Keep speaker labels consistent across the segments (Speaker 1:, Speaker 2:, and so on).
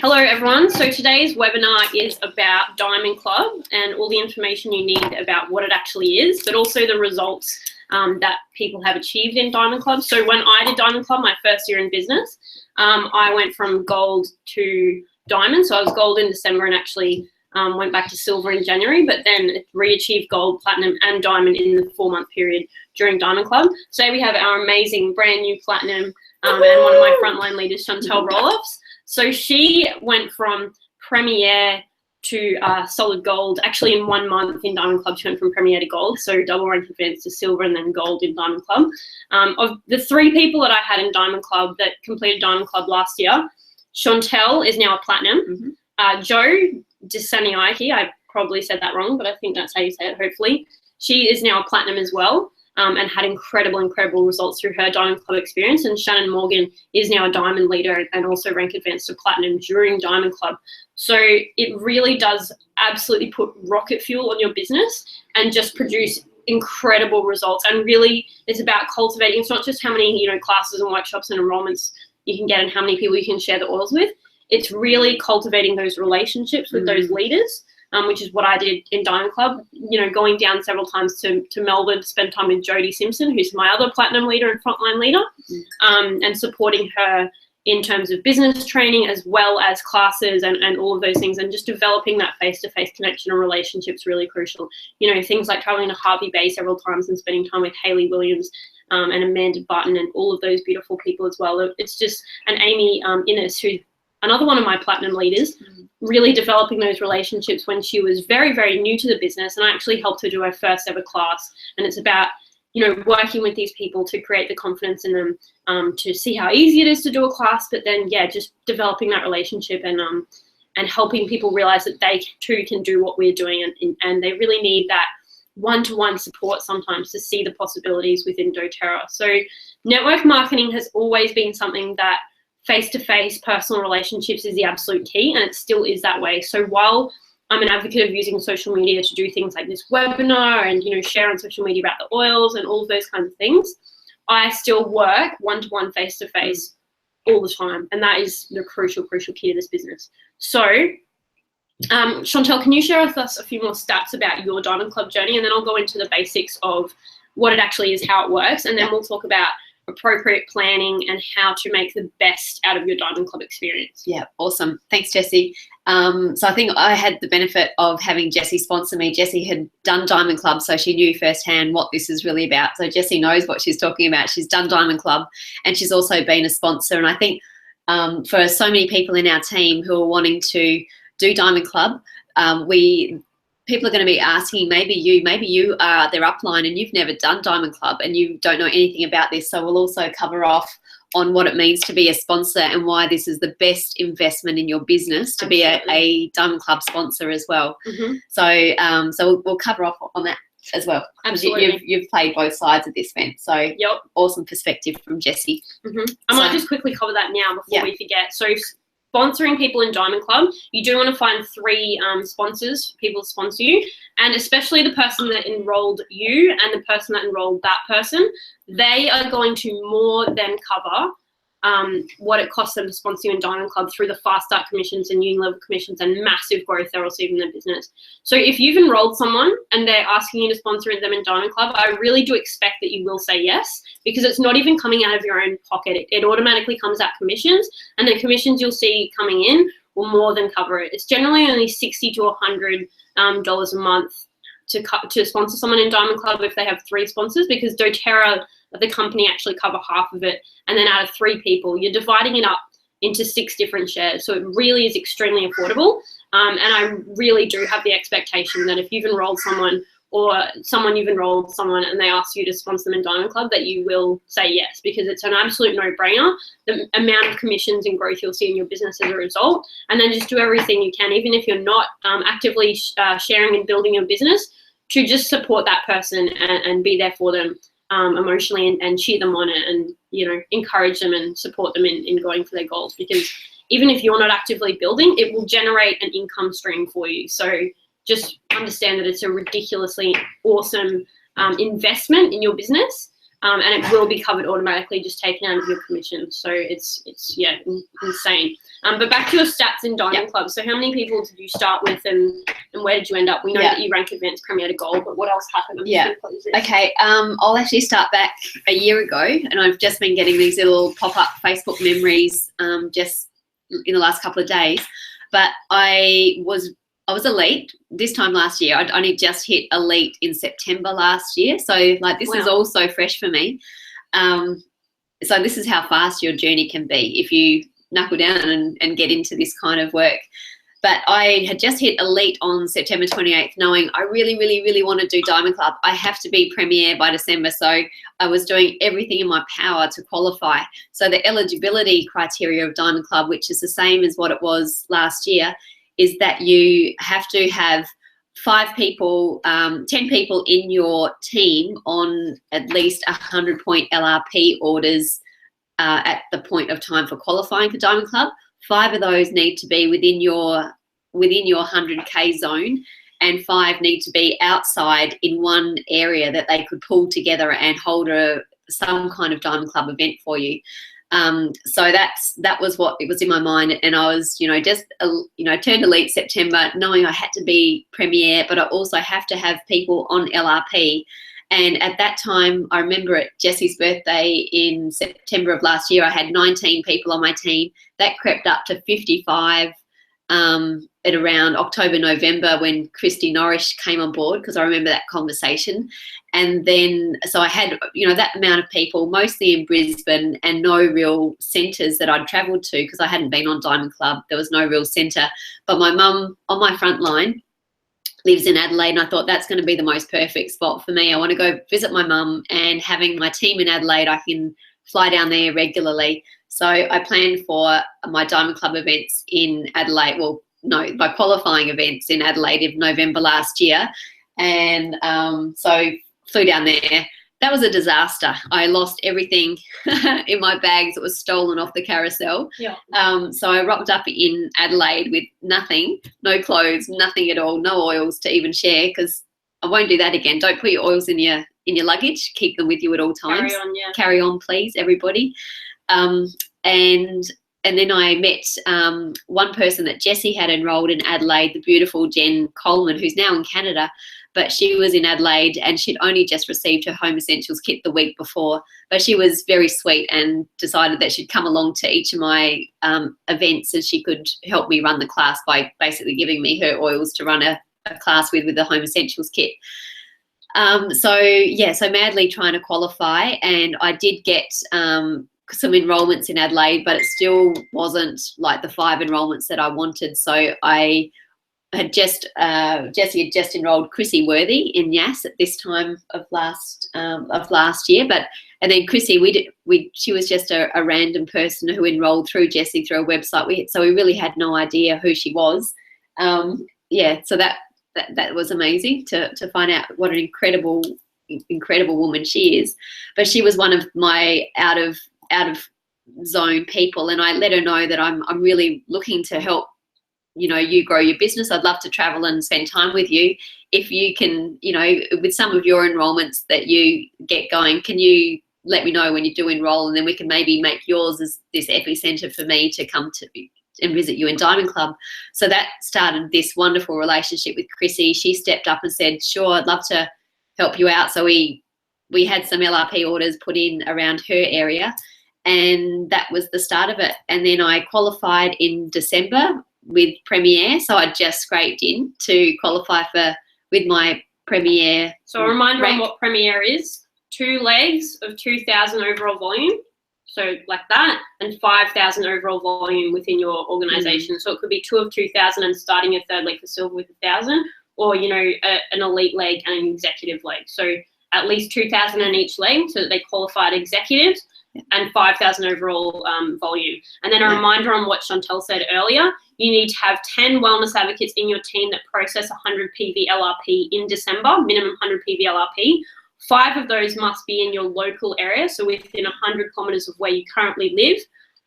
Speaker 1: Hello everyone, so today's webinar is about Diamond Club and all the information you need about what it actually is, but also the results that people have achieved in Diamond Club. So when I did Diamond Club, my first year in business, I went from gold to diamond. So I was gold in December and actually went back to silver in January, but then re-achieved gold, platinum and diamond in the 4-month period during Diamond Club. Today we have our amazing brand new platinum and one of my frontline leaders, Chantel Roloffs. So she went from Premier to solid gold, actually in 1 month in Diamond Club. She went from Premier to gold, so double rank advanced to silver and then gold in Diamond Club. Of the 3 people that I had in Diamond Club that completed Diamond Club last year, Chantel is now a platinum. Joe Disaniaiki, I probably said that wrong, but I think that's how you say it, hopefully. She is now a platinum as well. And had incredible results through her Diamond Club experience. And Shannon Morgan is now a diamond leader and also rank advanced to platinum during Diamond Club. So it really does absolutely put rocket fuel on your business and just produce incredible results. And really it's about cultivating. It's not just how many, classes and workshops and enrollments you can get and how many people you can share the oils with. It's really cultivating those relationships with those leaders. Which is what I did in Diamond Club, going down several times to Melbourne to spend time with Jodie Simpson, who's my other platinum leader and frontline leader, and supporting her in terms of business training as well as classes and all of those things, and just developing that face-to-face connection and relationships really crucial. Things like traveling to Harvey Bay several times and spending time with Hayley Williams and Amanda Button and all of those beautiful people as well. It's just, and Amy Innes, who's another one of my platinum leaders, really developing those relationships when she was very new to the business, and I actually helped her do her first ever class. And it's about working with these people to create the confidence in them, to see how easy it is to do a class, but then just developing that relationship and helping people realize that they too can do what we're doing, and they really need that one-to-one support sometimes to see the possibilities within doTERRA. So network marketing has always been something that face-to-face personal relationships is the absolute key, and it still is that way. So while I'm an advocate of using social media to do things like this webinar and share on social media about the oils and all of those kinds of things, I still work one-to-one face-to-face all the time, and that is the crucial key to this business. So Chantel, can you share with us a few more stats about your Diamond Club journey, and then I'll go into the basics of what it actually is, how it works, and then we'll talk about appropriate planning and how to make the best out of your Diamond Club experience.
Speaker 2: Yeah, awesome. Thanks, Jessie. So I think I had the benefit of having Jessie sponsor me. Jessie had done Diamond Club, so she knew firsthand what this is really about. So Jessie knows what she's talking about. She's done Diamond Club and she's also been a sponsor. And I think for so many people in our team who are wanting to do Diamond Club, people are going to be asking, maybe you are their upline and you've never done Diamond Club and you don't know anything about this. So we'll also cover off on what it means to be a sponsor and why this is the best investment in your business to be a Diamond Club sponsor as well. So we'll cover off on that as well.
Speaker 1: Absolutely.
Speaker 2: You've played both sides of this event. So awesome perspective from Jessie.
Speaker 1: I might just quickly cover that now before we forget. So sponsoring people in Diamond Club, you do want to find 3 sponsors, people to sponsor you, and especially the person that enrolled you and the person that enrolled that person. They are going to more than cover what it costs them to sponsor you in Diamond Club through the fast start commissions and union level commissions and massive growth they're receiving in their business. So if you've enrolled someone and they're asking you to sponsor them in Diamond Club, I really do expect that you will say yes, because it's not even coming out of your own pocket. It automatically comes out commissions, and the commissions you'll see coming in will more than cover it. It's generally only $60 to $100 a month to sponsor someone in Diamond Club if they have 3 sponsors, because doTERRA, the company, actually cover half of it, and then out of 3 people, you're dividing it up into 6 different shares. So it really is extremely affordable, and I really do have the expectation that if you've enrolled someone or you've enrolled someone and they ask you to sponsor them in Diamond Club, that you will say yes, because it's an absolute no-brainer, the amount of commissions and growth you'll see in your business as a result. And then just do everything you can, even if you're not actively sharing and building your business, to just support that person and be there for them emotionally and cheer them on and encourage them and support them in going for their goals. Because even if you're not actively building, it will generate an income stream for you. So just understand that it's a ridiculously awesome investment in your business, and it will be covered automatically, just taken out of your commission. So it's yeah, insane. But back to your stats in Diamond Club. So how many people did you start with, and where did you end up? We know that you rank events Premier to Gold, but what else happened?
Speaker 2: Okay, I'll actually start back a year ago, and I've just been getting these little pop-up Facebook memories just in the last couple of days. But I was elite this time last year. I'd only just hit elite in September last year. So like this is all so fresh for me. So this is how fast your journey can be if you knuckle down and get into this kind of work. But I had just hit elite on September 28th, knowing I really, really, really want to do Diamond Club. I have to be Premier by December. So I was doing everything in my power to qualify. So the eligibility criteria of Diamond Club, which is the same as what it was last year, is that you have to have 5 people, 10 people in your team on at least 100-point LRP orders at the point of time for qualifying for Diamond Club. 5 of those need to be within your 100K zone, and 5 need to be outside in one area that they could pull together and hold some kind of Diamond Club event for you. So that was what it was in my mind, and I was, just turned elite September, knowing I had to be Premier, but I also have to have people on LRP. And at that time, I remember at Jesse's birthday in September of last year, I had 19 people on my team. That crept up to 55 at around October, November, when Christy Norrish came on board, because I remember that conversation. And then, so I had, that amount of people, mostly in Brisbane, and no real centres that I'd travelled to, because I hadn't been on Diamond Club. There was no real centre. But my mum, on my front line, lives in Adelaide, and I thought that's going to be the most perfect spot for me. I want to go visit my mum, and having my team in Adelaide, I can fly down there regularly. So I planned for my Diamond Club events in Adelaide, my qualifying events in Adelaide in November last year. And so flew down there. That was a disaster. I lost everything in my bags. It was stolen off the carousel.
Speaker 1: Yeah.
Speaker 2: So I rocked up in Adelaide with nothing, no clothes, nothing at all, no oils to even share, because I won't do that again. Don't put your oils in your luggage. Keep them with you at all times. Carry on, please, everybody. And then I met one person that Jessie had enrolled in Adelaide, the beautiful Jen Coleman, who's now in Canada. But she was in Adelaide, and she'd only just received her Home Essentials kit the week before. But she was very sweet and decided that she'd come along to each of my events, and she could help me run the class by basically giving me her oils to run a class with the Home Essentials kit. So madly trying to qualify, and I did get some enrollments in Adelaide, but it still wasn't like the 5 enrollments that I wanted. So I had Jessie had just enrolled Chrissy Worthy in Yass at this time of last year, and then Chrissy, she was just a random person who enrolled through Jessie through a website. So we really had no idea who she was. So that was amazing to find out what an incredible woman she is. But she was one of my out of zone people, and I let her know that I'm really looking to help you grow your business. I'd love to travel and spend time with you. If you can, with some of your enrollments that you get going, can you let me know when you do enroll, and then we can maybe make yours as this epicenter for me to come to and visit you in Diamond Club. So that started this wonderful relationship with Chrissy. She stepped up and said, sure, I'd love to help you out. So we had some LRP orders put in around her area, and that was the start of it. And then I qualified in December with Premier, so I just scraped in to qualify with my Premier.
Speaker 1: So a reminder on what Premier is: 2 legs of 2,000 overall volume, so like that, and 5,000 overall volume within your organisation. So it could be 2 of 2,000 and starting a 3rd leg for silver with 1,000, or an elite leg and an executive leg. So at least 2,000 in each leg, so that they qualified executives, and 5,000 overall volume. And then a reminder on what Chantel said earlier: you need to have 10 wellness advocates in your team that process 100 PV LRP in December, minimum 100 PV LRP. 5 of those must be in your local area, so within 100 kilometres of where you currently live.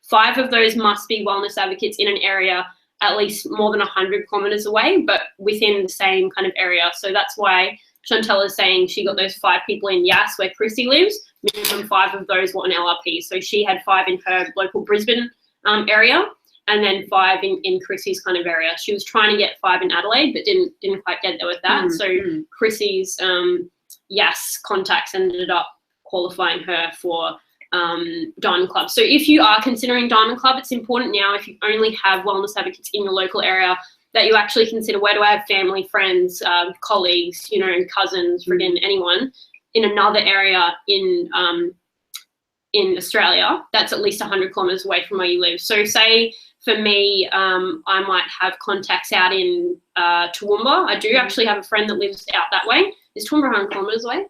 Speaker 1: 5 of those must be wellness advocates in an area at least more than 100 kilometres away, but within the same kind of area. So that's why Chantel is saying she got those 5 people in Yass where Chrissy lives. Minimum 5 of those were on LRP. So she had 5 in her local Brisbane area, and then 5 in Chrissy's kind of area. She was trying to get 5 in Adelaide, but didn't quite get there with that. So Chrissy's Yass contacts ended up qualifying her for Diamond Club. So if you are considering Diamond Club, it's important now, if you only have wellness advocates in your local area, that you actually consider, where do I have family, friends, colleagues, you know, cousins, friggin' anyone in another area in Australia that's at least 100 kilometers away from where you live. So say for me, I might have contacts out in Toowoomba. I do actually have a friend that lives out that way. Is Toowoomba 100 kilometers away?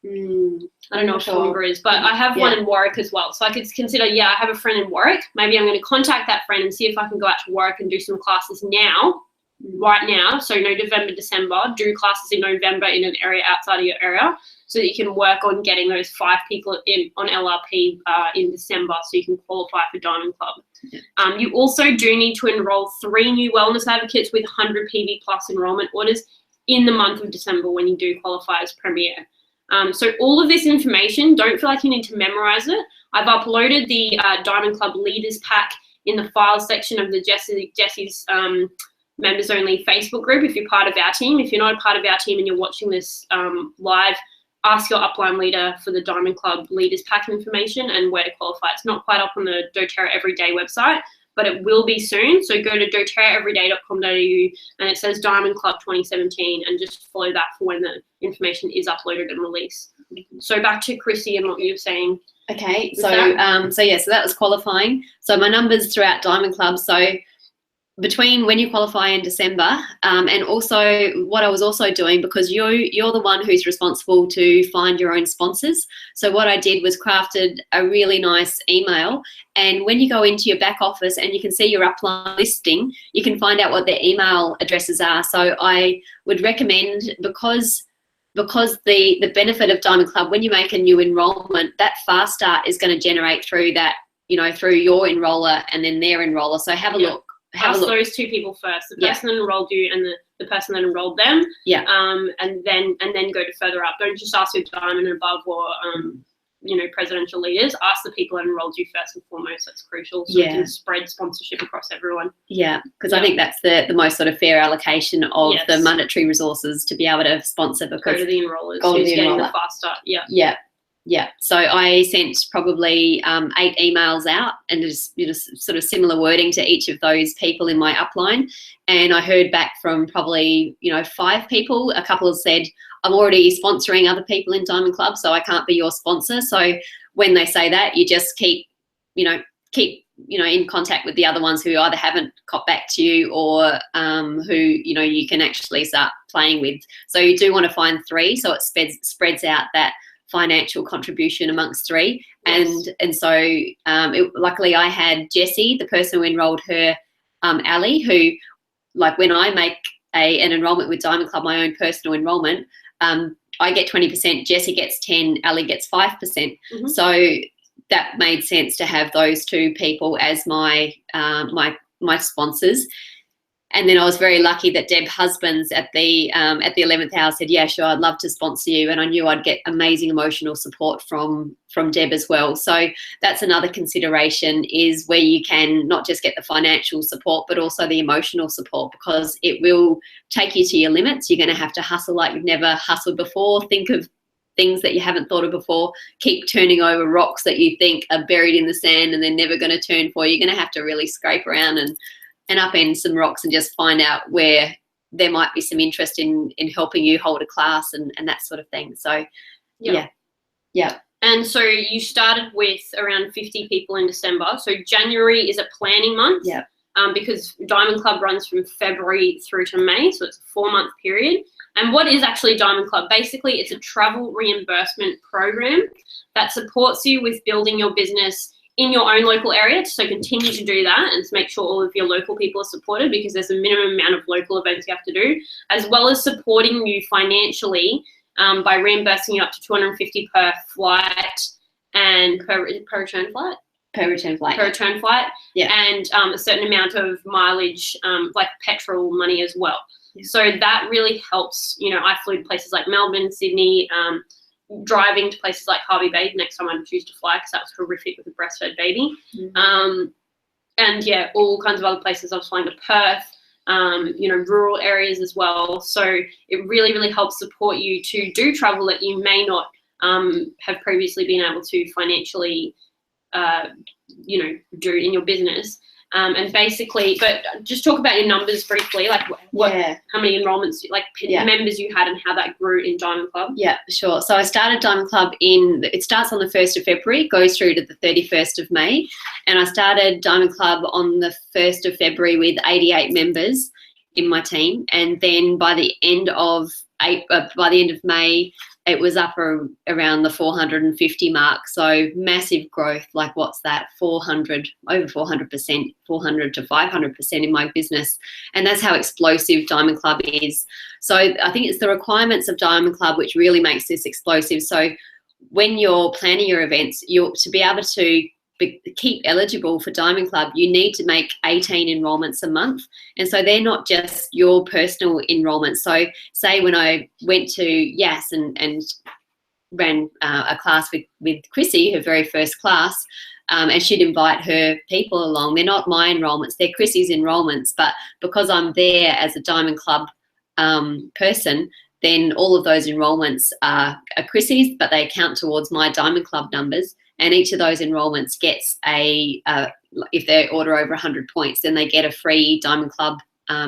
Speaker 1: I don't know what Toowoomba is, but I have one in Warwick as well. So I could consider, I have a friend in Warwick. Maybe I'm going to contact that friend and see if I can go out to Warwick and do some classes right now. So November, December, do classes in November in an area outside of your area, so that you can work on getting those 5 people in on LRP in December, so you can qualify for Diamond Club. You also do need to enroll 3 new wellness advocates with 100 PV plus enrollment orders in the month of December when you do qualify as Premier. So all of this information, don't feel like you need to memorize it. I've uploaded the Diamond Club Leaders Pack in the files section of the Jessie's members only Facebook group if you're part of our team. If you're not a part of our team and you're watching this live, ask your upline leader for the Diamond Club Leaders Pack information and where to qualify. It's not quite up on the doTERRA Everyday website, but it will be soon. So go to doterraeveryday.com.au and it says Diamond Club 2017, and just follow that for when the information is uploaded and released. So back to Chrissy and what you were saying.
Speaker 2: Okay, so that was qualifying. So my numbers throughout Diamond Club, so between when you qualify in December, and also what I was also doing, because you're the one who's responsible to find your own sponsors. So what I did was crafted a really nice email, and when you go into your back office and you can see your upline listing, you can find out what their email addresses are. So I would recommend, because the benefit of Diamond Club, when you make a new enrollment, that fast start is going to generate through that, through your enroller and then their enroller. So have a look.
Speaker 1: Ask those 2 people first, the person that enrolled you and the person that enrolled them. And then go to further up. Don't just ask your Diamond and above or presidential leaders. Ask the people that enrolled you first and foremost. That's crucial, so we can spread sponsorship across everyone. Because
Speaker 2: I think that's the most sort of fair allocation of the monetary resources to be able to sponsor. Because
Speaker 1: go to the enrollers, who's getting the fast start. So I sent probably 8 emails out, and just sort of similar wording to each of those people in my upline. And I heard back from probably 5 people. A couple have said, I'm already sponsoring other people in Diamond Club, so I can't be your sponsor. So when they say that, you just keep in contact with the other ones who either haven't got back to you or who you can actually start playing with. So you do want to find 3, so it spreads out that financial contribution amongst 3. And so luckily I had Jessie, the person who enrolled her, Ali, who, like, when I make an enrollment with Diamond Club, my own personal enrollment, I get 20%, Jessie gets 10, Ali gets 5%. So that made sense to have those 2 people as my sponsors. And then I was very lucky that Deb Husbands at the 11th hour said, yeah, sure, I'd love to sponsor you. And I knew I'd get amazing emotional support from Deb as well. So that's another consideration, is where you can not just get the financial support, but also the emotional support, because it will take you to your limits. You're going to have to hustle like you've never hustled before. Think of things that you haven't thought of before. Keep turning over rocks that you think are buried in the sand and they're never going to turn for you. You're going to have to really scrape around and upend some rocks and just find out where there might be some interest in helping you hold a class and that sort of thing. So yeah. And so you started with around 50 people in December. So January is a planning month. Because Diamond Club runs from February through to May, so it's a 4-month period. And what is actually Diamond Club? Basically, it's a travel reimbursement program that supports you with building your business in your own local area. So continue to do that and to make sure all of your local people are supported, because there's a minimum amount of local events you have to do, as well as supporting you financially by reimbursing you up to $250 per flight and per return flight.
Speaker 2: Per return flight.
Speaker 1: And a certain amount of mileage, like petrol money as well. So that really helps. You know, I flew to places like Melbourne, Sydney, driving to places like Hervey Bay. Next time I'd choose to fly because that was horrific with a breastfed baby. And yeah, all kinds of other places. I was flying to Perth, you know, rural areas as well. So it really, really helps support you to do travel that you may not have previously been able to financially, you know, do in your business. And basically, but just talk about your numbers briefly, like how many enrollments, like members you had and how that grew in Diamond Club.
Speaker 2: Yeah, sure. So I started Diamond Club it starts on the 1st of February, goes through to the 31st of May. And I started Diamond Club on the 1st of February with 88 members in my team. And then by the end of May, it was up around the 450 mark. So massive growth. Like what's that? Over 400%, 400 to 500% in my business. And that's how explosive Diamond Club is. So I think it's the requirements of Diamond Club which really makes this explosive. So when you're planning your events, to be able to keep eligible for Diamond Club, you need to make 18 enrollments a month. And so they're not just your personal enrollments. So say when I went to Yass and ran a class with Chrissy, her very first class, and she'd invite her people along. They're not my enrollments, they're Chrissy's enrollments. But because I'm there as a Diamond Club person, then all of those enrollments are Chrissy's, but they count towards my Diamond Club numbers. And each of those enrollments gets if they order over 100 points, then they get a free Diamond Club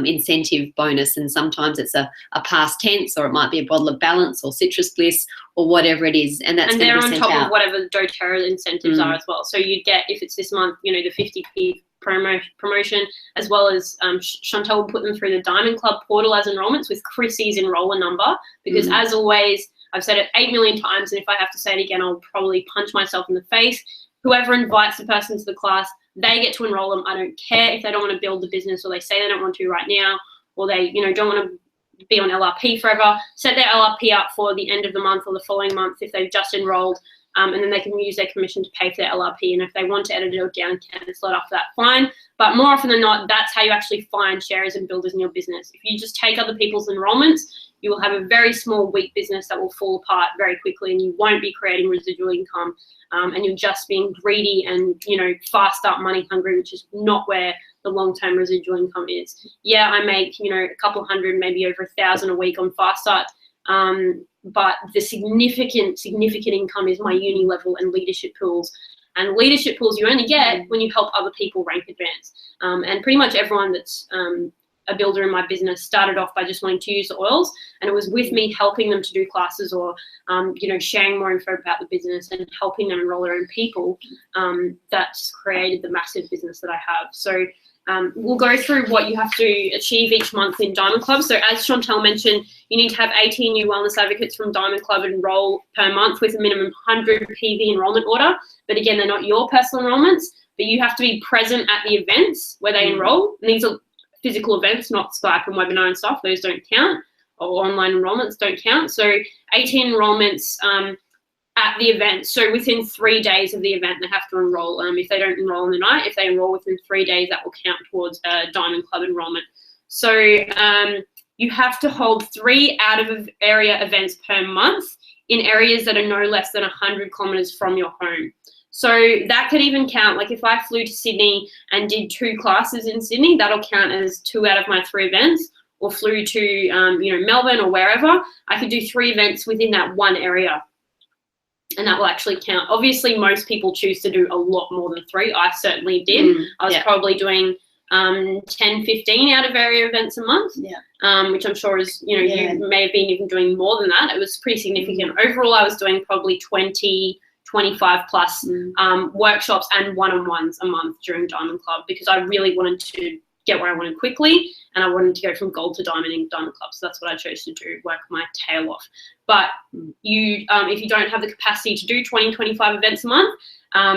Speaker 2: incentive bonus. And sometimes it's a past tense, or it might be a bottle of Balance or Citrus Bliss or whatever it is. And that's
Speaker 1: they're on top
Speaker 2: out.
Speaker 1: of whatever the doTERRA incentives are as well. So you get, if it's this month, you know, the 50p promotion, as well as Chantel will put them through the Diamond Club portal as enrollments with Chrissy's enroller number, because as always, I've said it 8 million times, and if I have to say it again, I'll probably punch myself in the face. Whoever invites the person to the class, they get to enroll them. I don't care if they don't want to build the business, or they say they don't want to right now, or they, you know, don't want to be on LRP forever. Set their LRP up for the end of the month or the following month if they've just enrolled, and then they can use their commission to pay for their LRP. And if they want to edit it or down cancel it after that, fine. But more often than not, that's how you actually find sharers and builders in your business. If you just take other people's enrollments, you will have a very small, weak business that will fall apart very quickly, and you won't be creating residual income, and you're just being greedy and, you know, fast up, money hungry, which is not where the long-term residual income is. Yeah, I make, you know, a couple hundred, maybe over 1,000 a week on Fast Start, but the significant income is my uni level and leadership pools. And leadership pools you only get when you help other people rank advance. And pretty much everyone that's a builder in my business started off by just wanting to use the oils, and it was with me helping them to do classes or you know, sharing more info about the business and helping them enroll their own people, that's created the massive business that I have. So we'll go through what you have to achieve each month in Diamond Club. So as Chantel mentioned, you need to have 18 new wellness advocates from Diamond Club enroll per month with a minimum 100 PV enrollment order. But again, they're not your personal enrollments, but you have to be present at the events where they enroll. And these are physical events, not Skype and webinar and stuff. Those don't count, or online enrollments don't count. So 18 enrollments at the event. So within 3 days of the event, they have to enroll. If they don't enroll in the night, if they enroll within 3 days, that will count towards a Diamond Club enrollment. So you have to hold 3 out of area events per month in areas that are no less than 100 kilometers from your home. So that could even count, like if I flew to Sydney and did 2 classes in Sydney, that'll count as 2 out of my 3 events, or flew to you know, Melbourne or wherever. I could do 3 events within that one area, and that will actually count. Obviously, most people choose to do a lot more than 3. I certainly did. I was probably doing 10, 15 out of area events a month, which I'm sure is, you know, you may have been even doing more than that. It was pretty significant. Overall, I was doing probably 20, 25 plus workshops and one-on-ones a month during Diamond Club, because I really wanted to get where I wanted quickly, and I wanted to go from gold to diamond in Diamond Club. So that's what I chose to do, work my tail off. But you, if you don't have the capacity to do 20, 25 events a month,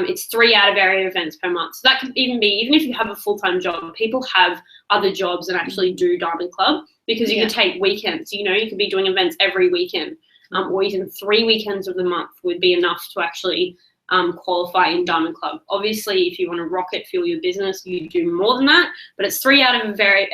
Speaker 1: it's 3 out of area events per month. So that could even be, even if you have a full-time job, people have other jobs and actually do Diamond Club, because you could take weekends. You know, you could be doing events every weekend, or even 3 weekends of the month would be enough to actually qualify in Diamond Club. Obviously, if you want to rocket fuel your business, you do more than that, but it's 3 out of area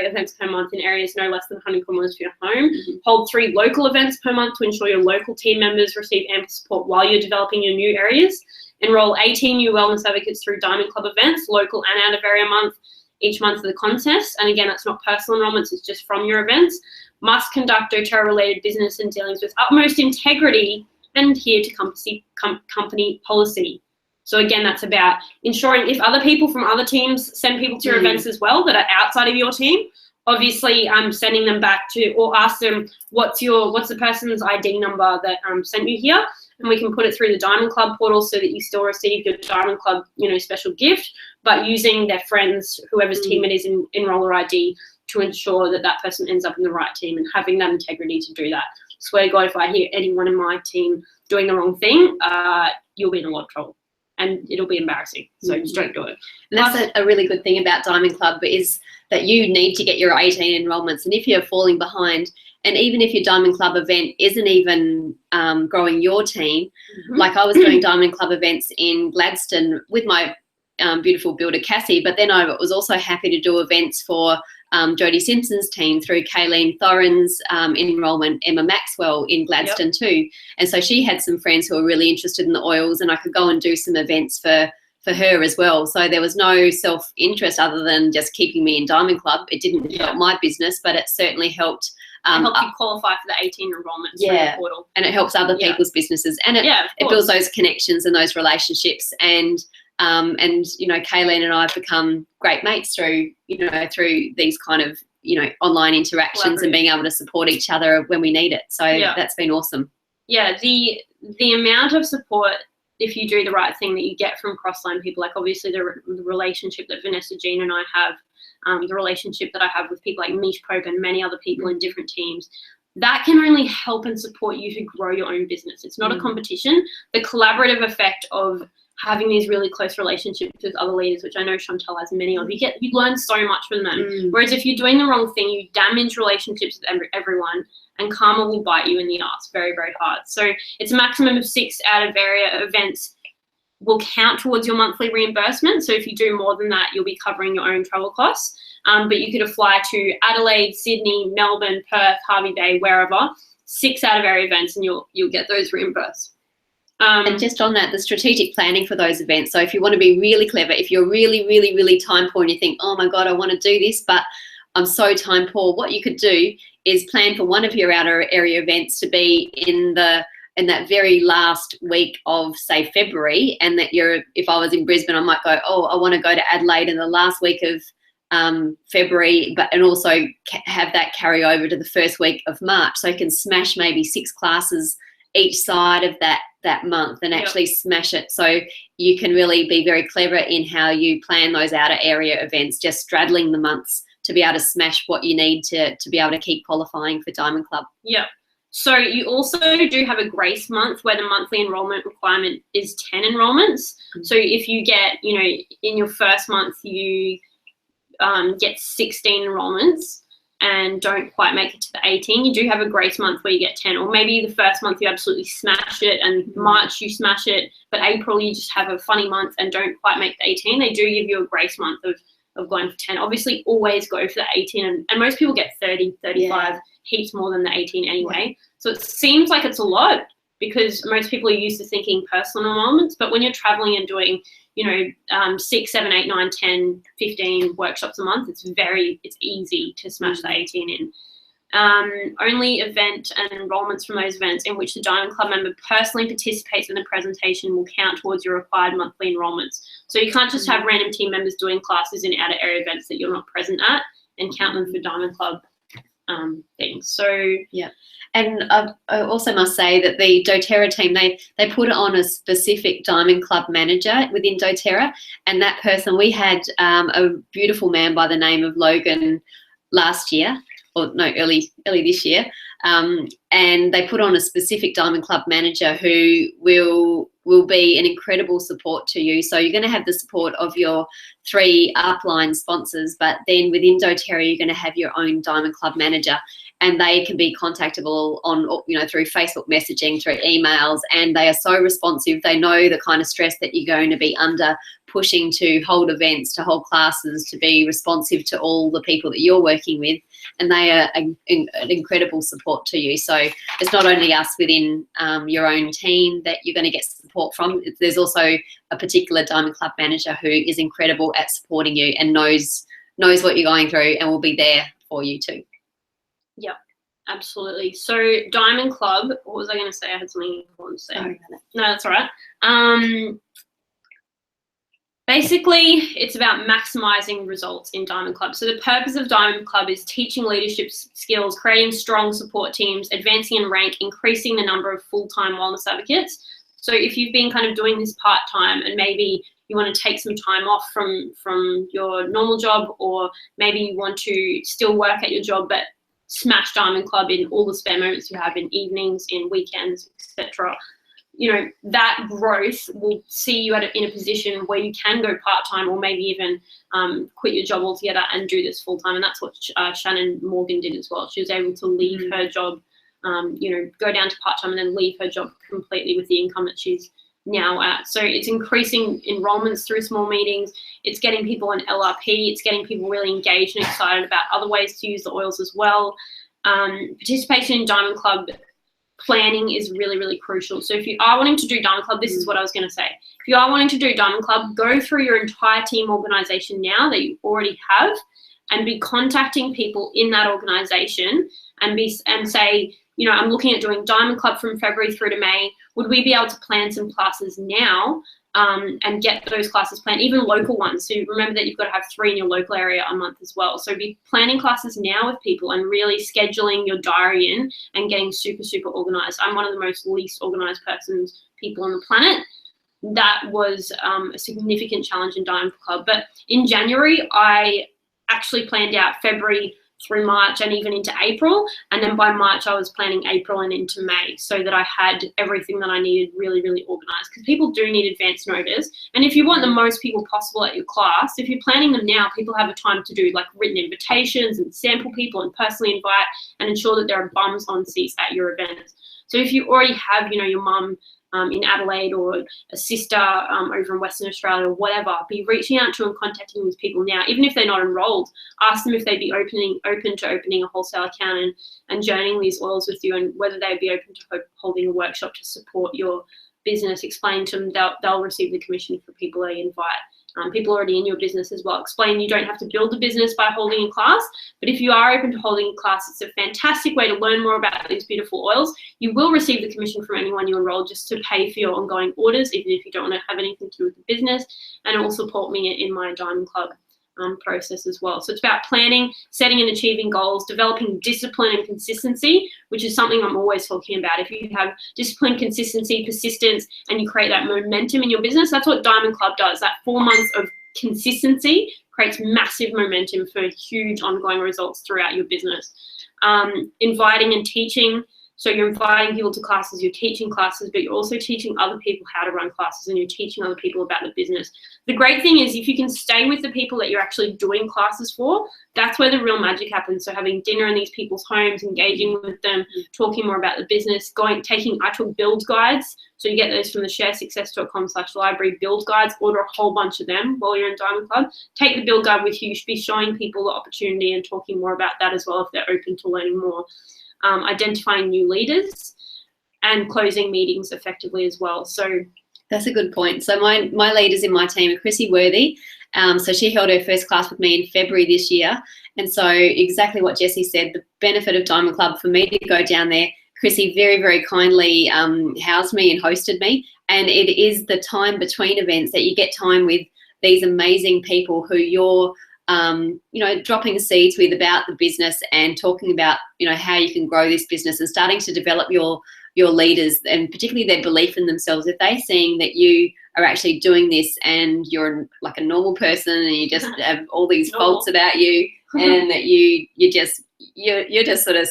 Speaker 1: events per month in areas no less than 100 kilometers from your home. Hold 3 local events per month to ensure your local team members receive ample support while you're developing your new areas. Enroll 18 new wellness advocates through Diamond Club events, local and out of area month, each month of the contest. And again, that's not personal enrollments, it's just from your events. Must conduct doTERRA-related business and dealings with utmost integrity and adhere to company policy. So again, that's about ensuring if other people from other teams send people to your events as well that are outside of your team, obviously sending them back to, or ask them, what's the person's ID number that sent you here? And we can put it through the Diamond Club portal so that you still receive your Diamond Club, special gift, but using their friends, whoever's team it is, in enroller ID to ensure that that person ends up in the right team and having that integrity to do that. Swear to God, if I hear anyone in my team doing the wrong thing, you'll be in a lot of trouble and it'll be embarrassing. So just don't do it.
Speaker 2: And that's a really good thing about Diamond Club is that you need to get your 18 enrollments. And if you're falling behind, and even if your Diamond Club event isn't even growing your team, like I was doing Diamond Club events in Gladstone with my beautiful builder Cassie, but then I was also happy to do events for Jodie Simpson's team through Kayleen Thorin's enrollment, Emma Maxwell in Gladstone too. And so she had some friends who were really interested in the oils, and I could go and do some events for her as well. So there was no self-interest other than just keeping me in Diamond Club. It didn't help my business, but it certainly helped.
Speaker 1: It helps you qualify for the 18 enrollments through the portal.
Speaker 2: And it helps other people's businesses, and it builds those connections and those relationships. And Kayleen and I have become great mates through these kind of online interactions and being able to support each other when we need it. So that's been awesome. Yeah,
Speaker 1: the amount of support, if you do the right thing, that you get from crossline people, like obviously the relationship that Vanessa, Jean and I have, the relationship that I have with people like Mish Pope and many other people in different teams, that can only help and support you to grow your own business. It's not a competition. The collaborative effect of having these really close relationships with other leaders, which I know Chantal has many of, you learn so much from them. Whereas if you're doing the wrong thing, you damage relationships with everyone, and karma will bite you in the ass very, very hard. So it's a maximum of 6 out of area events will count towards your monthly reimbursement. So if you do more than that, you'll be covering your own travel costs. But you could fly to Adelaide, Sydney, Melbourne, Perth, Hervey Bay, wherever, 6 out of area events, and you'll get those reimbursed.
Speaker 2: And just on that, the strategic planning for those events. So if you want to be really clever, if you're really, really, really time poor and you think, oh my God, I want to do this, but I'm so time poor, what you could do is plan for one of your outer area events to be in that very last week of, say, February, and that if I was in Brisbane, I might go, oh, I want to go to Adelaide in the last week of February, and also have that carry over to the first week of March. So you can smash maybe 6 classes each side of that month and actually smash it. So you can really be very clever in how you plan those outer area events, just straddling the months to be able to smash what you need to be able to keep qualifying for Diamond Club.
Speaker 1: Yeah. So you also do have a grace month where the monthly enrollment requirement is 10 enrollments. So if you get, in your first month, you get 16 enrollments and don't quite make it to the 18, you do have a grace month where you get 10, or maybe the first month you absolutely smash it and March you smash it, but April you just have a funny month and don't quite make the 18. They do give you a grace month of going for 10. Obviously always go for the 18, and most people get 30, 35, heaps more than the 18 anyway. So it seems like it's a lot because most people are used to thinking personal enrollments, but when you're traveling and doing 6, 7, 8, 9, 10, 15 workshops a month, it's easy to smash the 18 in. Only event and enrollments from those events in which the Diamond Club member personally participates in the presentation will count towards your required monthly enrollments. So you can't just have random team members doing classes in outer area events that you're not present at and count them for Diamond Club things. So
Speaker 2: yeah. And I also must say that the doTERRA team, they put on a specific Diamond Club manager within doTERRA, and that person, we had a beautiful man by the name of Logan last year, or no, early this year, and they put on a specific Diamond Club manager who will be an incredible support to you. So you're going to have the support of your 3 upline sponsors, but then within doTERRA you're going to have your own Diamond Club manager. and they can be contactable on, through Facebook messaging, through emails, and they are so responsive. They know the kind of stress that you're going to be under, pushing to hold events, to hold classes, to be responsive to all the people that you're working with, and they are an incredible support to you. So it's not only us within your own team that you're going to get support from. There's also a particular Diamond Club manager who is incredible at supporting you and knows what you're going through and will be there for you too.
Speaker 1: Yep, absolutely. So Diamond Club, what was I going to say? I had something important to say.
Speaker 2: Sorry.
Speaker 1: No, that's all right. Basically, it's about maximizing results in Diamond Club. So the purpose of Diamond Club is teaching leadership skills, creating strong support teams, advancing in rank, increasing the number of full-time wellness advocates. So if you've been kind of doing this part-time and maybe you want to take some time off from your normal job, or maybe you want to still work at your job but smash Diamond Club in all the spare moments you have, in evenings, in weekends, etc., that growth will see you in a position where you can go part-time, or maybe even quit your job altogether and do this full-time. And that's what Shannon Morgan did as well. She was able to leave her job, go down to part-time and then leave her job completely with the income that she's now at. So it's increasing enrollments through small meetings. It's getting people on LRP. It's getting people really engaged and excited about other ways to use the oils as well. Participation in Diamond Club planning is really, really crucial. So if you are wanting to do Diamond Club, this is what I was going to say. If you are wanting to do Diamond Club, go through your entire team organization now that you already have, and be contacting people in that organization and say, I'm looking at doing Diamond Club from February through to May. Would we be able to plan some classes now and get those classes planned, even local ones? So remember that you've got to have 3 in your local area a month as well. So be planning classes now with people and really scheduling your diary in and getting super, super organized. I'm one of the most least organized people on the planet. That was a significant challenge in Diamond Club. But in January, I actually planned out February through March and even into April, and then by March I was planning April and into May, so that I had everything that I needed really, really organized, because people do need advance notice. And if you want the most people possible at your class, if you're planning them now, people have a time to do like written invitations and sample people and personally invite and ensure that there are bums on seats at your events. So if you already have, your mum in Adelaide, or a sister over in Western Australia, or whatever, be reaching out to and contacting these people now. Even if they're not enrolled, ask them if they'd be open to opening a wholesale account and journeying these oils with you, and whether they'd be open to holding a workshop to support your business. Explain to them they'll receive the commission for people they invite. People already in your business as well. Explain you don't have to build a business by holding a class, but if you are open to holding a class, it's a fantastic way to learn more about these beautiful oils. You will receive the commission from anyone you enroll, just to pay for your ongoing orders, even if you don't want to have anything to do with the business, and it will support me in my Diamond Club process as well. So it's about planning, setting and achieving goals, developing discipline and consistency, which is something I'm always talking about. If you have discipline, consistency, persistence, and you create that momentum in your business, that's what Diamond Club does. That 4 months of consistency creates massive momentum for huge ongoing results throughout your business. Inviting and teaching. So you're inviting people to classes, you're teaching classes, but you're also teaching other people how to run classes, and you're teaching other people about the business. The great thing is, if you can stay with the people that you're actually doing classes for, that's where the real magic happens. So having dinner in these people's homes, engaging with them, talking more about the business, I took build guides. So you get those from the sharesuccess.com/library build guides. Order a whole bunch of them while you're in Diamond Club. Take the build guide with you. You should be showing people the opportunity and talking more about that as well if they're open to learning more. Identifying new leaders and closing meetings effectively as well. So
Speaker 2: that's a good point. So my leaders in my team are Chrissy Worthy. So she held her first class with me in February this year. And so exactly what Jessie said, the benefit of Diamond Club for me to go down there, Chrissy very, very kindly housed me and hosted me. And it is the time between events that you get time with these amazing people who you're dropping seeds with about the business and talking about, how you can grow this business and starting to develop your leaders, and particularly their belief in themselves. If they're seeing that you are actually doing this and you're like a normal person and you just have all these faults about you and that you're just sort of,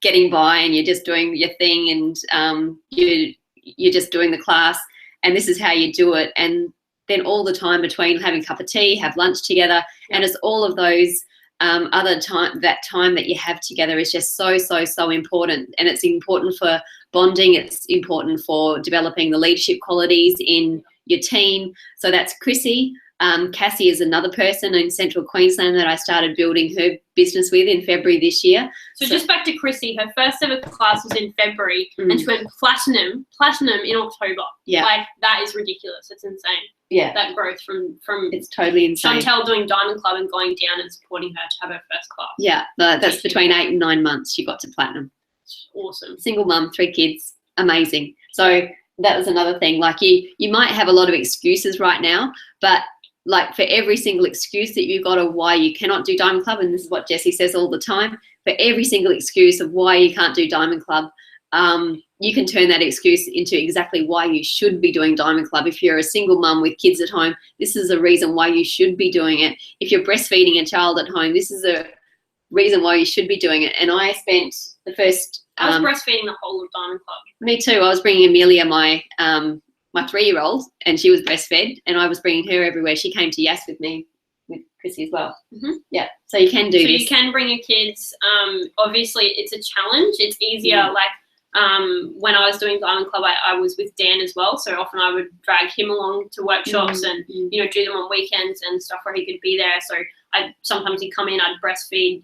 Speaker 2: getting by and you're just doing your thing and you're just doing the class and this is how you do it. And then all the time between having a cup of tea, have lunch together, and it's all of those that time that you have together is just so important, and it's important for bonding. It's important for developing the leadership qualities in your team. So that's Chrissy. Cassie is another person in Central Queensland that I started building her business with in February this year.
Speaker 1: So just back to Chrissy, her first ever class was in February, and she went platinum in October.
Speaker 2: Yeah,
Speaker 1: like that is ridiculous. It's insane.
Speaker 2: Yeah,
Speaker 1: that growth from
Speaker 2: it's totally insane.
Speaker 1: Chantel doing Diamond Club and going down and supporting her to have her first class.
Speaker 2: Yeah, that's between 8 and 9 months she got to platinum.
Speaker 1: Awesome.
Speaker 2: Single mum, 3 kids, amazing. So that was another thing. Like you might have a lot of excuses right now, but like for every single excuse that you've got of why you cannot do Diamond Club, and this is what Jessie says all the time, for every single excuse of why you can't do Diamond Club, you can turn that excuse into exactly why you should be doing Diamond Club. If you're a single mum with kids at home, this is a reason why you should be doing it. If you're breastfeeding a child at home, this is a reason why you should be doing it. And I spent the first...
Speaker 1: I was breastfeeding the whole of Diamond Club.
Speaker 2: Me too. I was bringing Amelia, my 3-year-old, and she was breastfed, and I was bringing her everywhere. She came to Yass with me, with Chrissy as well. Yeah, so you can do this.
Speaker 1: So you can bring your kids. Obviously, it's a challenge. It's easier, when I was doing Diamond Club, I was with Dan as well, so often I would drag him along to workshops and do them on weekends and stuff where he could be there. So sometimes he'd come in, I'd breastfeed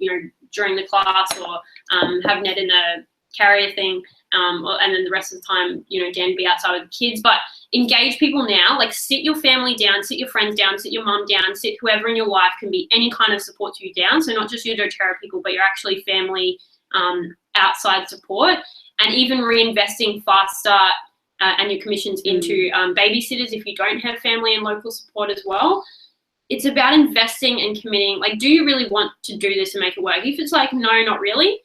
Speaker 1: during the class, or have Ned in a carrier thing, and then the rest of the time Dan would be outside with the kids. But engage people now, like sit your family down, sit your friends down, sit your mum down, sit whoever in your life can be any kind of support to you down. So not just your doTERRA people, but your actually family outside support. And even reinvesting fast start and your commissions into babysitters if you don't have family and local support as well. It's about investing and committing. Like, do you really want to do this and make it work? If it's like, no, not really,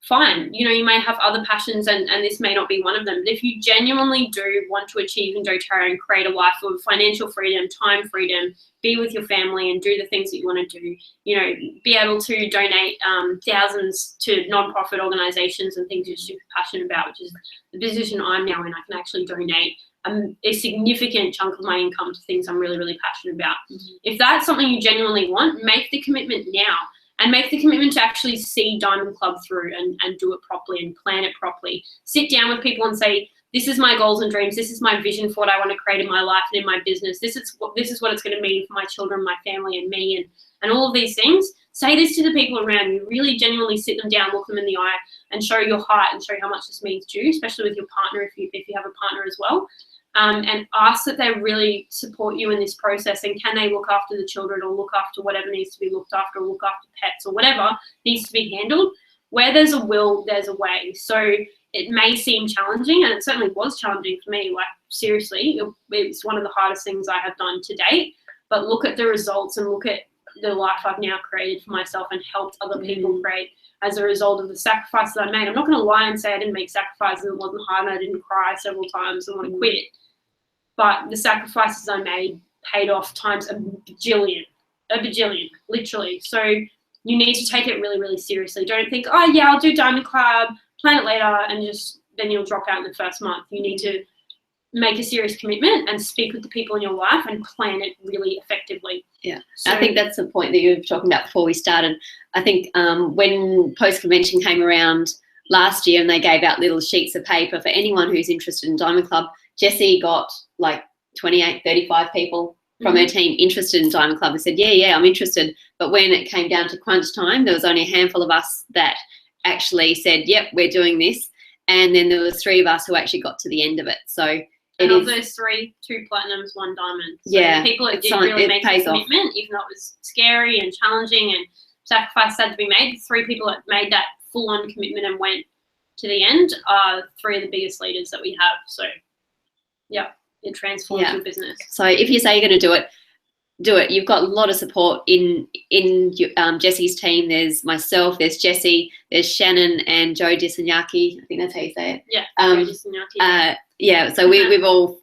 Speaker 1: fine. You may have other passions and this may not be one of them. But if you genuinely do want to achieve in doTERRA and create a life of financial freedom, time freedom, be with your family and do the things that you want to do, be able to donate thousands to non-profit organizations and things you're super passionate about, which is the position I'm now in. I can actually donate a significant chunk of my income to things I'm really, really passionate about. If that's something you genuinely want, make the commitment now. And make the commitment to actually see Diamond Club through and do it properly and plan it properly. Sit down with people and say, this is my goals and dreams. This is my vision for what I want to create in my life and in my business. This is what it's going to mean for my children, my family, and me, and all of these things. Say this to the people around you. Really genuinely sit them down, look them in the eye, and show your heart and show how much this means to you, especially with your partner if you have a partner as well. And ask that they really support you in this process, and can they look after the children or look after whatever needs to be looked after, or look after pets or whatever needs to be handled. Where there's a will, there's a way. So it may seem challenging, and it certainly was challenging for me. Like, seriously, it's one of the hardest things I have done to date, but look at the results and look at the life I've now created for myself and helped other people create as a result of the sacrifices I made. I'm not going to lie and say I didn't make sacrifices and it wasn't hard and I didn't cry several times and want to quit. But the sacrifices I made paid off times a bajillion, literally. So you need to take it really, really seriously. Don't think, oh yeah, I'll do Diamond Club, plan it later, and then you'll drop out in the first month. You need to make a serious commitment and speak with the people in your life and plan it really effectively.
Speaker 2: Yeah, so I think that's the point that you were talking about before we started. I think when post-convention came around last year and they gave out little sheets of paper for anyone who's interested in Diamond Club, Jessie got like 28, 35 people from her team interested in Diamond Club. They said, yeah, I'm interested. But when it came down to crunch time, there was only a handful of us that actually said, yep, we're doing this. And then there was 3 of us who actually got to the end of it. So
Speaker 1: of those 3, 2 platinums, 1 diamond. So
Speaker 2: yeah,
Speaker 1: people that did really make the commitment, even though it was scary and challenging and sacrifice had to be made, 3 people that made that full-on commitment and went to the end are 3 of the biggest leaders that we have. So yeah, it transforms your business. So
Speaker 2: if you say you're going to do it. You've got a lot of support in Jessie's team. There's myself, there's Jessie, there's Shannon and Joe Disanyaki. I think that's how you say it.
Speaker 1: Yeah, Joe Disanyaki.
Speaker 2: Yeah, so we've all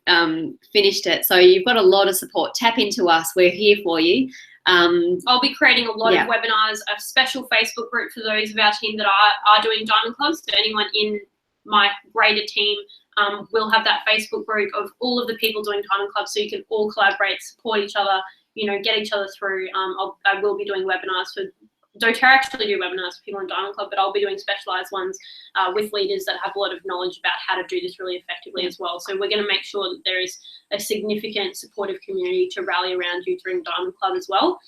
Speaker 2: finished it. So you've got a lot of support. Tap into us. We're here for you.
Speaker 1: I'll be creating a lot of webinars, a special Facebook group for those of our team that are doing Diamond Clubs. So anyone in my greater team will have that Facebook group of all of the people doing Diamond Clubs, so you can all collaborate, support each other, get each other through. I will be doing webinars for doTERRA actually do webinars for people in Diamond Club, but I'll be doing specialised ones with leaders that have a lot of knowledge about how to do this really effectively as well. So we're going to make sure that there is a significant supportive community to rally around you during Diamond Club as well.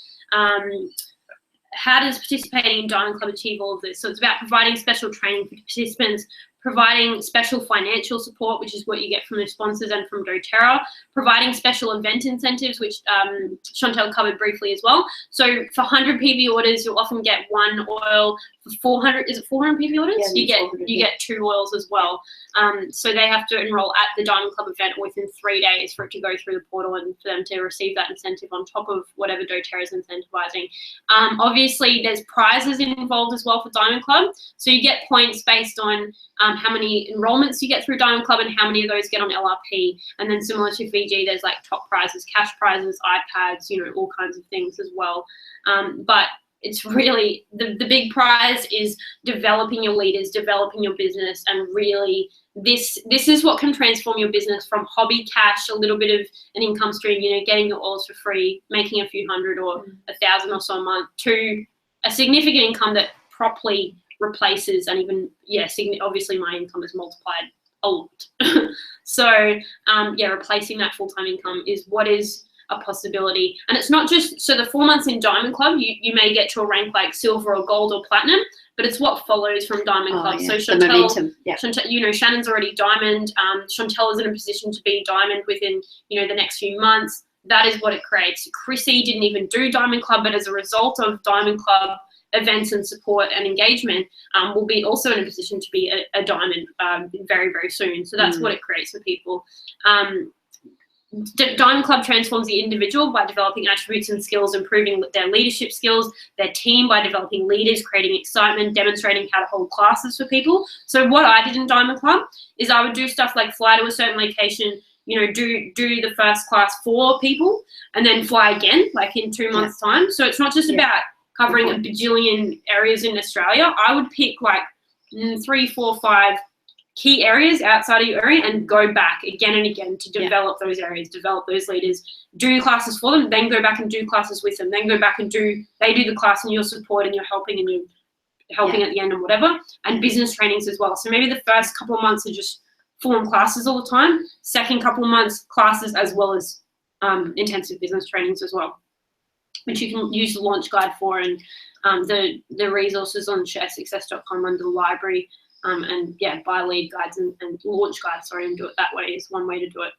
Speaker 1: How does participating in Diamond Club achieve all of this? So it's about providing special training for participants, providing special financial support, which is what you get from the sponsors and from doTERRA, providing special event incentives, which Chantel covered briefly as well. So for 100 PB orders, you'll often get one oil. For 400, is it 400 PB orders? Yeah, you get 2 oils as well. So they have to enroll at the Diamond Club event within 3 days for it to go through the portal and for them to receive that incentive on top of whatever doTERRA is incentivizing. Obviously, there's prizes involved as well for Diamond Club. So you get points based on how many enrollments you get through Diamond Club and how many of those get on LRP. And then similar to Fiji, there's like top prizes, cash prizes, iPads, all kinds of things as well. But it's really, the big prize is developing your leaders, developing your business, and really this is what can transform your business from hobby cash, a little bit of an income stream, getting your oils for free, making a few hundred or 1,000 or so a month, to a significant income that properly replaces, and even, obviously my income is multiplied a lot. So replacing that full-time income is what is a possibility. And it's not just, so the 4 months in Diamond Club, you may get to a rank like silver or gold or platinum, but it's what follows from Diamond Club. So Chantel, Shannon's already diamond. Chantel is in a position to be diamond within, the next few months. That is what it creates. Chrissy didn't even do Diamond Club, but as a result of Diamond Club events and support and engagement, will be also in a position to be a diamond very, very soon. So that's what it creates for people. Diamond Club transforms the individual by developing attributes and skills, improving their leadership skills, their team by developing leaders, creating excitement, demonstrating how to hold classes for people. So what I did in Diamond Club is I would do stuff like fly to a certain location, do the first class for people and then fly again, like in 2 months' time. So it's not just about covering a bajillion areas in Australia. I would pick like 3, 4, 5 key areas outside of your area and go back again and again to develop those areas, develop those leaders, do classes for them, then go back and do classes with them, then go back and they do the class and you're support and you're helping at the end and whatever, and business trainings as well. So maybe the first couple of months are just full-on classes all the time, second couple of months classes as well as intensive business trainings as well, which you can use the launch guide for, and the resources on sharesuccess.com under the library. Buy lead guides and launch guides, and do it that way is one way to do it.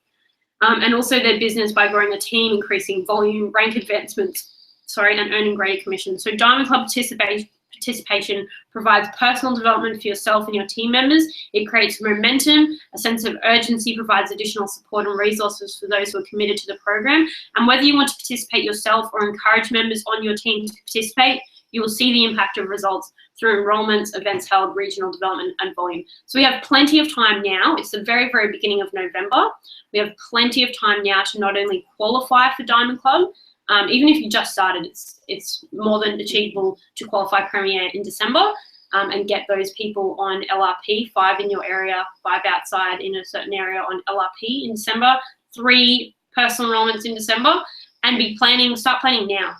Speaker 1: And also their business by growing a team, increasing volume, rank advancements, and earning greater commission. So Diamond Club participation provides personal development for yourself and your team members. It creates momentum, a sense of urgency, provides additional support and resources for those who are committed to the program. And whether you want to participate yourself or encourage members on your team to participate, you will see the impact of results through enrollments, events held, regional development, and volume. So we have plenty of time now. It's the very, very beginning of November. We have plenty of time now to not only qualify for Diamond Club, even if you just started, it's more than achievable to qualify Premier in December, and get those people on LRP, 5 in your area, 5 outside in a certain area on LRP in December, 3 personal enrollments in December, and start planning now.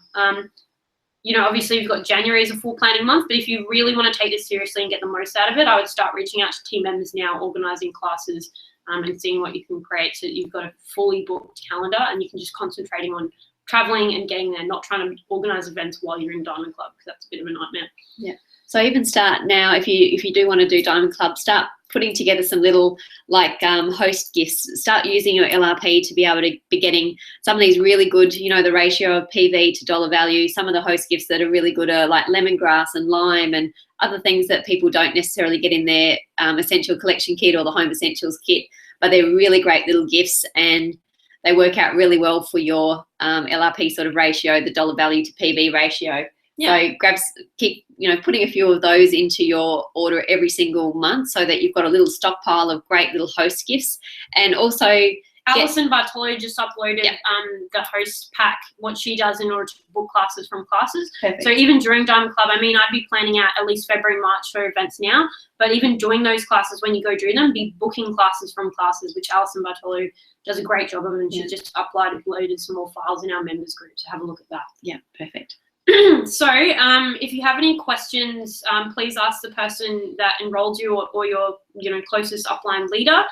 Speaker 1: Obviously you've got January as a full planning month, but if you really want to take this seriously and get the most out of it, I would start reaching out to team members now, organising classes, and seeing what you can create so that you've got a fully booked calendar and you can just concentrating on traveling and getting there, not trying to organise events while you're in Diamond Club, because that's a bit of a nightmare.
Speaker 2: Yeah. So even start now, if you do want to do Diamond Club, start putting together some little host gifts. Start using your LRP to be able to be getting some of these really good, the ratio of PV to dollar value. Some of the host gifts that are really good are like lemongrass and lime and other things that people don't necessarily get in their essential collection kit or the home essentials kit, but they're really great little gifts and they work out really well for your LRP sort of ratio, the dollar value to PV ratio. Yeah. So keep putting a few of those into your order every single month so that you've got a little stockpile of great little host gifts. And also
Speaker 1: Alison Bartolo just uploaded the host pack, what she does in order to book classes from classes. Perfect. So even during Diamond Club, I'd be planning out at least February, March for events now, but even doing those classes, when you go do them, be booking classes from classes, which Alison Bartolo does a great job of, and she just uploaded some more files in our members group to have a look at that.
Speaker 2: Yeah, perfect.
Speaker 1: So if you have any questions, please ask the person that enrolled you or your closest upline leader.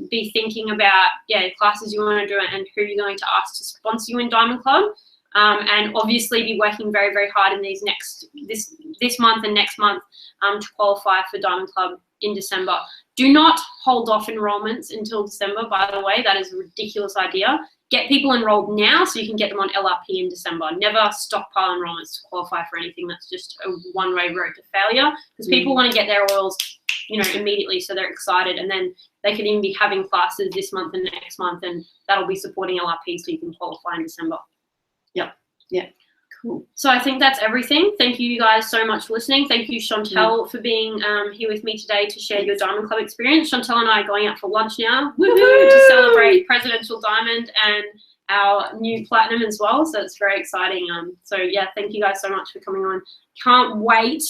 Speaker 1: Be thinking about classes you want to do and who you're going to ask to sponsor you in Diamond Club. And obviously be working very, very hard in this month and next month to qualify for Diamond Club in December. Do not hold off enrollments until December, by the way. That is a ridiculous idea. Get people enrolled now so you can get them on LRP in December. Never stockpile enrollments to qualify for anything. That's just a one-way road to failure, because people want to get their oils immediately, so they're excited, and then they could even be having classes this month and next month, and that'll be supporting LRP so you can qualify in December. Yep.
Speaker 2: Yeah. Cool.
Speaker 1: So I think that's everything. Thank you guys so much for listening. Thank you, Chantel, for being here with me today to share your Diamond Club experience. Chantel and I are going out for lunch now to celebrate Presidential Diamond and our new Platinum as well. So it's very exciting. So yeah, thank you guys so much for coming on. Can't wait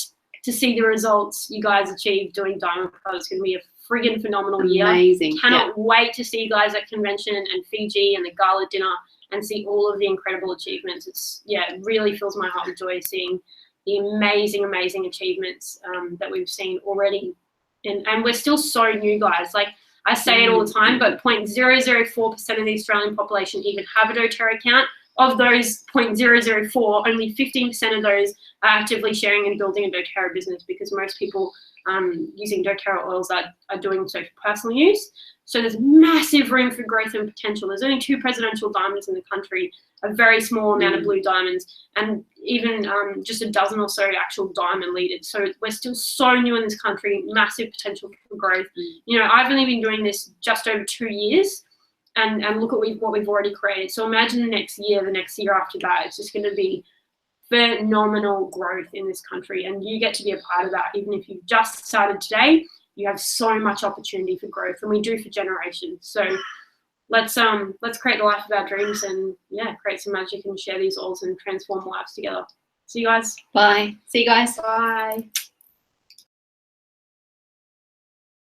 Speaker 1: to see the results you guys achieve doing Diamond Club. It's going to be a friggin' phenomenal year.
Speaker 2: Amazing.
Speaker 1: Cannot wait to see you guys at convention and Fiji and the gala dinner, and see all of the incredible achievements. It really fills my heart with joy seeing the amazing, amazing achievements that we've seen already. And we're still so new, guys. Like I say it all the time, but 0.004% of the Australian population even have a doTERRA account. Of those 0.004, only 15% of those are actively sharing and building a doTERRA business, because most people using doTERRA oils are doing so for personal use. So there's massive room for growth and potential. There's only 2 presidential diamonds in the country, a very small amount of blue diamonds, and even just a dozen or so actual diamond leaders. So we're still so new in this country, massive potential for growth. I've only been doing this just over 2 years, and look at what we've already created. So imagine the next year after that, it's just going to be phenomenal growth in this country, and you get to be a part of that. Even if you've just started today, you have so much opportunity for growth, and we do for generations. So let's create the life of our dreams, and create some magic and share these oils and transform lives together. See you guys.
Speaker 2: Bye. See you guys.
Speaker 1: Bye.